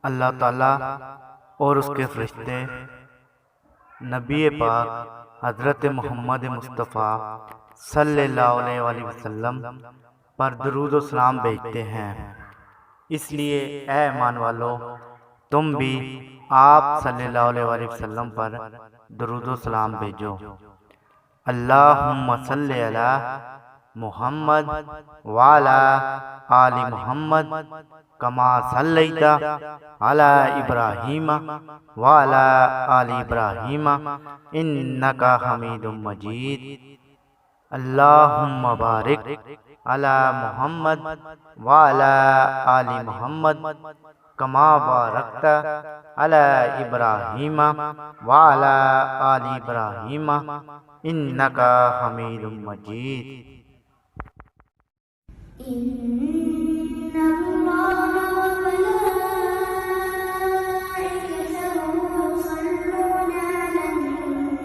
اللہ تعالیٰ اور اس کے فرشتے نبی پاک حضرت محمد مصطفیٰ صلی اللہ علیہ وآلہ وسلم پر درود و سلام بھیجتے ہیں۔ اس لیے اے ایمان والو، تم بھی آپ صلی اللہ علیہ وآلہ وسلم پر درود و سلام بھیجو۔ اللہم صلی علی محمد وعلی آل محمد کما صلیت علی ابراہیم وعلی آل ابراہیم انک حمید مجید۔ اللہم بارک علی محمد وعلی آل محمد کما بارکت علی ابراہیم وعلی آل ابراہیم انک حمید مجید۔ إن الله وملائكته يصلون على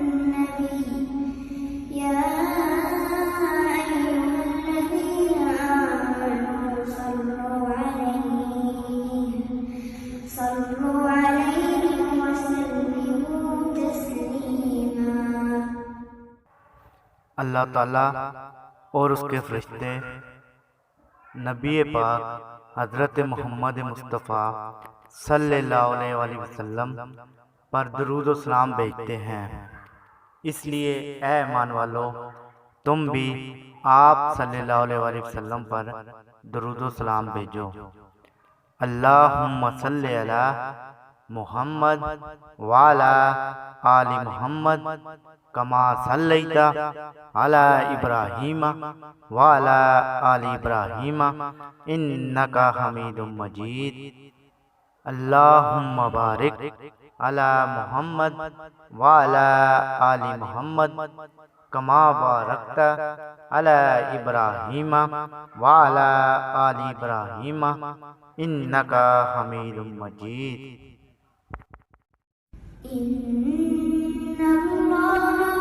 النبي يا أيها الذين آمنوا صلوا عليه وسلموا تسليما۔ اللہ تعالیٰ اور اس کے فرشتے نبی پاک حضرت محمد مصطفیٰ صلی اللہ علیہ وآلہ وسلم پر درود و سلام بھیجتے ہیں۔ اس لیے اے ایمان والو، تم بھی آپ صلی اللہ علیہ وآلہ وسلم پر درود و سلام بھیجو۔ اللہم صلی علی محمد وعلی آل محمد کما صلیت علی ابراہیم وعلی آل ابراہیم انک حمید مجید۔ اللہم بارک علی محمد وعلی آل محمد کما بارکت علی ابراہیم وعلی آل ابراہیم انک حمید مجید۔ إن الله